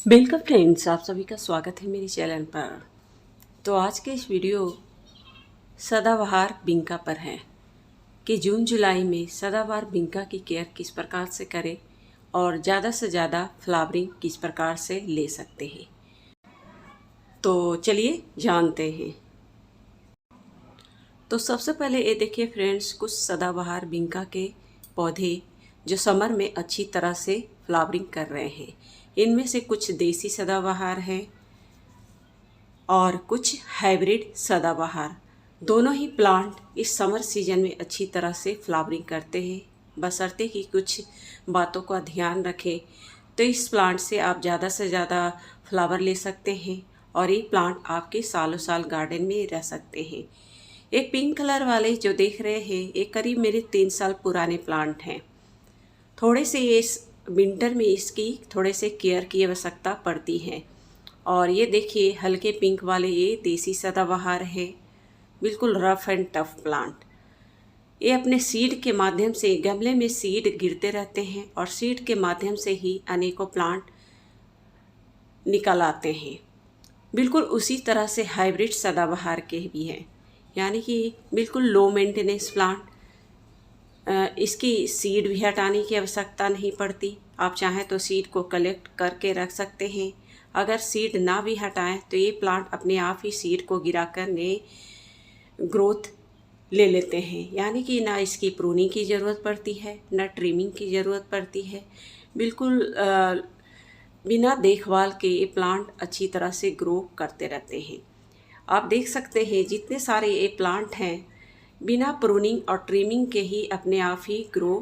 Welcome friends, आप सभी का स्वागत है मेरे चैनल पर। तो आज के इस वीडियो सदाबहार बिंका पर है कि जून जुलाई में सदाबहार बिंका की केयर किस प्रकार से करें और ज़्यादा से ज़्यादा फ्लावरिंग किस प्रकार से ले सकते हैं। तो चलिए जानते हैं। तो सबसे पहले ये देखिए फ्रेंड्स, कुछ सदाबहार बिंका के पौधे जो समर में अच्छी तरह से फ्लावरिंग कर रहे हैं। इनमें से कुछ देसी सदाबहार हैं और कुछ हाइब्रिड सदाबहार। दोनों ही प्लांट इस समर सीजन में अच्छी तरह से फ्लावरिंग करते हैं, बशर्ते कि कुछ बातों का ध्यान रखें। तो इस प्लांट से आप ज़्यादा से ज़्यादा फ्लावर ले सकते हैं और ये प्लांट आपके सालों साल गार्डन में रह सकते हैं। ये पिंक कलर वाले जो देख रहे हैं, ये करीब मेरे 3 साल पुराने प्लांट हैं। थोड़े से इस विंटर में इसकी थोड़े से केयर की आवश्यकता पड़ती है। और ये देखिए हल्के पिंक वाले ये देसी सदाबहार है, बिल्कुल रफ एंड टफ प्लांट। ये अपने सीड के माध्यम से गमले में सीड गिरते रहते हैं और सीड के माध्यम से ही अनेकों प्लांट निकल आते हैं। बिल्कुल उसी तरह से हाइब्रिड सदाबहार के भी हैं, यानी कि बिल्कुल लो मेंटेनेंस प्लांट। इसकी सीड भी हटाने की आवश्यकता नहीं पड़ती। आप चाहें तो सीड को कलेक्ट करके रख सकते हैं। अगर सीड ना भी हटाएं तो ये प्लांट अपने आप ही सीड को गिराकर नए ग्रोथ ले लेते हैं, यानी कि ना इसकी प्रूनिंग की ज़रूरत पड़ती है, ना ट्रिमिंग की ज़रूरत पड़ती है। बिल्कुल बिना देखभाल के ये प्लांट अच्छी तरह से ग्रो करते रहते हैं। आप देख सकते हैं जितने सारे ये प्लांट हैं बिना प्रूनिंग और ट्रिमिंग के ही अपने आप ही ग्रो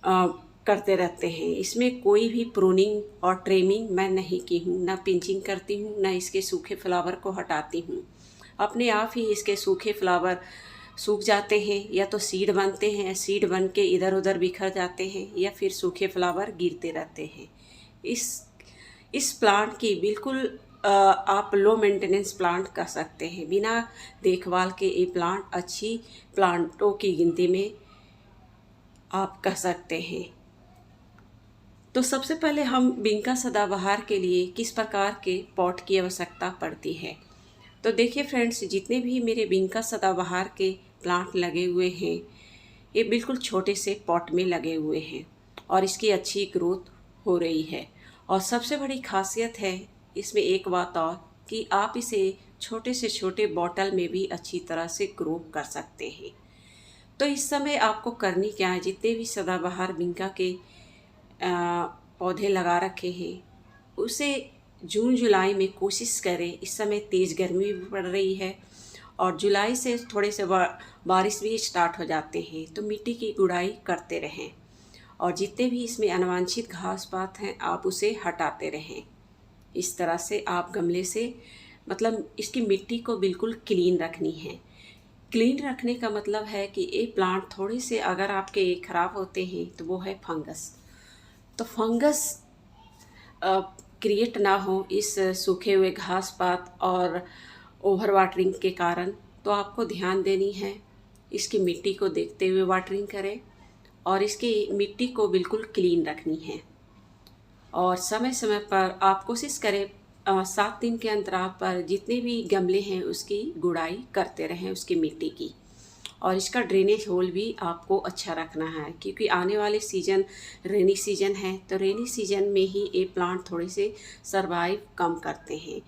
करते रहते हैं। इसमें कोई भी प्रूनिंग और ट्रिमिंग मैं नहीं की हूँ, ना पिंचिंग करती हूँ, ना इसके सूखे फ्लावर को हटाती हूँ। अपने आप ही इसके सूखे फ्लावर सूख जाते हैं, या तो सीड बनते हैं, सीड बन के इधर उधर बिखर जाते हैं, या फिर सूखे फ्लावर गिरते रहते हैं। इस प्लांट की बिल्कुल आप लो मेंटेनेंस प्लांट कर सकते हैं। बिना देखभाल के ये प्लांट अच्छी प्लांटों की गिनती में आप कह सकते हैं। तो सबसे पहले हम बिंका सदाबहार के लिए किस प्रकार के पॉट की आवश्यकता पड़ती है। तो देखिए फ्रेंड्स, जितने भी मेरे बिंका सदाबहार के प्लांट लगे हुए हैं ये बिल्कुल छोटे से पॉट में लगे हुए हैं और इसकी अच्छी ग्रोथ हो रही है। और सबसे बड़ी खासियत है इसमें एक बात और, कि आप इसे छोटे से छोटे बॉटल में भी अच्छी तरह से ग्रो कर सकते हैं। तो इस समय आपको करनी क्या है, जितने भी सदाबहार बिंका के पौधे लगा रखे हैं उसे जून जुलाई में कोशिश करें। इस समय तेज़ गर्मी भी पड़ रही है और जुलाई से थोड़े से बारिश भी स्टार्ट हो जाते हैं, तो मिट्टी की गुड़ाई करते रहें और जितने भी इसमें अनवांछित घास पात हैं आप उसे हटाते रहें। इस तरह से आप गमले से मतलब इसकी मिट्टी को बिल्कुल क्लीन रखनी है। क्लीन रखने का मतलब है कि ये प्लांट थोड़े से अगर आपके ख़राब होते हैं तो वो है फंगस। तो फंगस क्रिएट ना हो इस सूखे हुए घास पात और ओवर वाटरिंग के कारण, तो आपको ध्यान देनी है। इसकी मिट्टी को देखते हुए वाटरिंग करें और इसकी मिट्टी को बिल्कुल क्लीन रखनी है। और समय समय पर आप कोशिश करें 7 दिन के अंतराल पर जितने भी गमले हैं उसकी गुड़ाई करते रहें उसकी मिट्टी की। और इसका ड्रेनेज होल भी आपको अच्छा रखना है, क्योंकि आने वाले सीज़न रेनी सीज़न है, तो रेनी सीज़न में ही ये प्लांट थोड़े से सरवाइव कम करते हैं।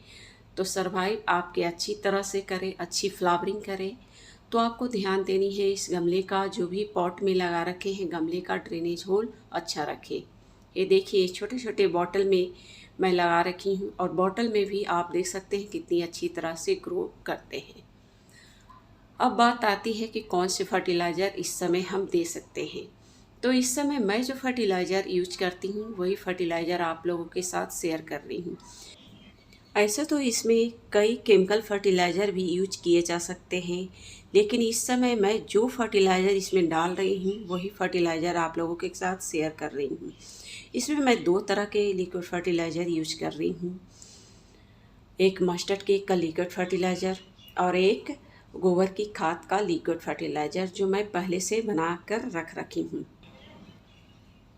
तो सरवाइव आपके अच्छी तरह से करें, अच्छी फ्लावरिंग करें, तो आपको ध्यान देनी है इस गमले का, जो भी पॉट में लगा रखे हैं गमले का ड्रेनेज होल अच्छा रखें। ये देखिए छोटे छोटे बॉटल में मैं लगा रखी हूँ और बॉटल में भी आप देख सकते हैं कितनी अच्छी तरह से ग्रो करते हैं। अब बात आती है कि कौन से फर्टिलाइज़र इस समय हम दे सकते हैं। तो इस समय मैं जो फर्टिलाइज़र यूज करती हूँ वही फर्टिलाइज़र आप लोगों के साथ शेयर कर रही हूँ। ऐसे तो इसमें कई केमिकल फर्टिलाइज़र भी यूज किए जा सकते हैं, लेकिन इस समय मैं जो फर्टिलाइज़र इसमें डाल रही हूँ वही फर्टिलाइज़र आप लोगों के साथ शेयर कर रही हूँ। इसमें मैं 2 तरह के लिक्विड फर्टिलाइज़र यूज कर रही हूँ, एक मस्टर्ड केक का लिक्विड फर्टिलाइज़र और एक गोबर की खाद का लिक्विड फर्टिलाइज़र, जो मैं पहले से बना कर रख रखी हूँ।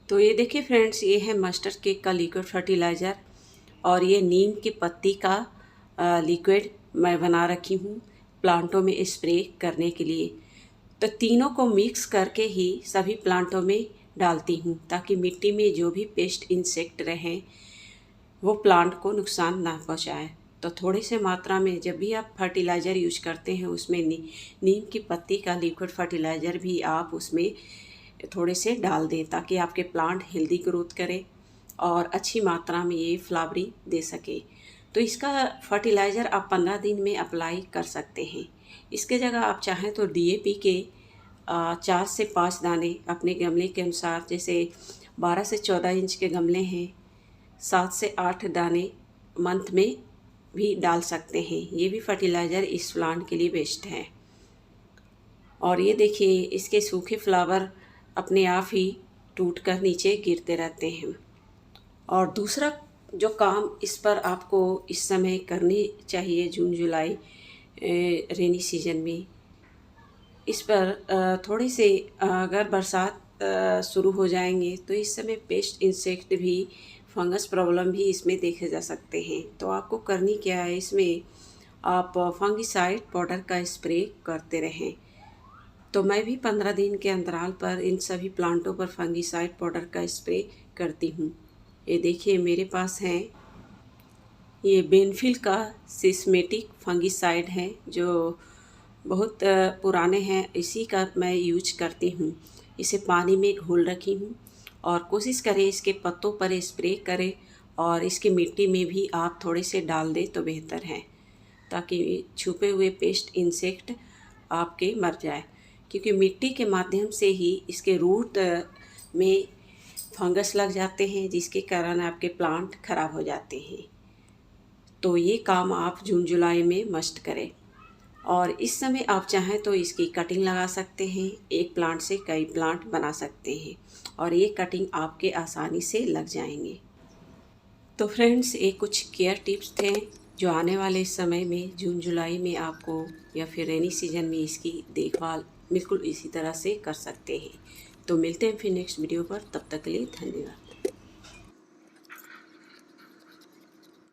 तो ये देखिए फ्रेंड्स, ये है मस्टर्ड केक का लिक्विड फर्टिलाइज़र। और ये नीम की पत्ती का लिक्विड मैं बना रखी हूँ प्लांटों में स्प्रे करने के लिए। तो तीनों को मिक्स करके ही सभी प्लांटों में डालती हूँ ताकि मिट्टी में जो भी पेस्ट इंसेक्ट रहें वो प्लांट को नुकसान ना पहुँचाए। तो थोड़े से मात्रा में जब भी आप फर्टिलाइज़र यूज करते हैं उसमें नीम की पत्ती का लिक्विड फर्टिलाइज़र भी आप उसमें थोड़े से डाल दें ताकि आपके प्लांट हेल्दी ग्रोथ करे और अच्छी मात्रा में ये फ्लावरिंग दे सके। तो इसका फर्टिलाइज़र आप 15 दिन में अप्लाई कर सकते हैं। इसके जगह आप चाहें तो DAP के 4 से 5 दाने अपने गमले के अनुसार, जैसे 12 से 14 इंच के गमले हैं, 7 से 8 दाने मंथ में भी डाल सकते हैं। ये भी फर्टिलाइज़र इस प्लांट के लिए बेस्ट है। और ये देखिए इसके सूखे फ्लावर अपने आप ही टूट कर नीचे गिरते रहते हैं। और दूसरा जो काम इस पर आपको इस समय करनी चाहिए, जून जुलाई रेनी सीजन में, इस पर थोड़े से अगर बरसात शुरू हो जाएंगे तो इस समय पेस्ट इंसेक्ट भी, फंगस प्रॉब्लम भी इसमें देखे जा सकते हैं। तो आपको करनी क्या है, इसमें आप फंगिसाइड पाउडर का स्प्रे करते रहें। तो मैं भी 15 दिन के अंतराल पर इन सभी प्लांटों पर फंगिसाइड पाउडर का स्प्रे करती हूँ। ये देखिए मेरे पास है, ये बेनफिल का सिस्मेटिक फंगिसाइड है जो बहुत पुराने हैं, इसी का मैं यूज करती हूँ। इसे पानी में घोल रखी हूँ और कोशिश करें इसके पत्तों पर स्प्रे करें और इसकी मिट्टी में भी आप थोड़े से डाल दें तो बेहतर है, ताकि छुपे हुए पेस्ट इंसेक्ट आपके मर जाए। क्योंकि मिट्टी के माध्यम से ही इसके रूट में फंगस लग जाते हैं जिसके कारण आपके प्लांट खराब हो जाते हैं। तो ये काम आप जून जुलाई में मस्ट करें। और इस समय आप चाहें तो इसकी कटिंग लगा सकते हैं, एक प्लांट से कई प्लांट बना सकते हैं और ये कटिंग आपके आसानी से लग जाएंगे। तो फ्रेंड्स, ये कुछ केयर टिप्स थे जो आने वाले समय में जून जुलाई में आपको या फिर रेनी सीजन में इसकी देखभाल बिल्कुल इसी तरह से कर सकते हैं। तो मिलते हैं फिर नेक्स्ट वीडियो पर, तब तक के लिए धन्यवाद।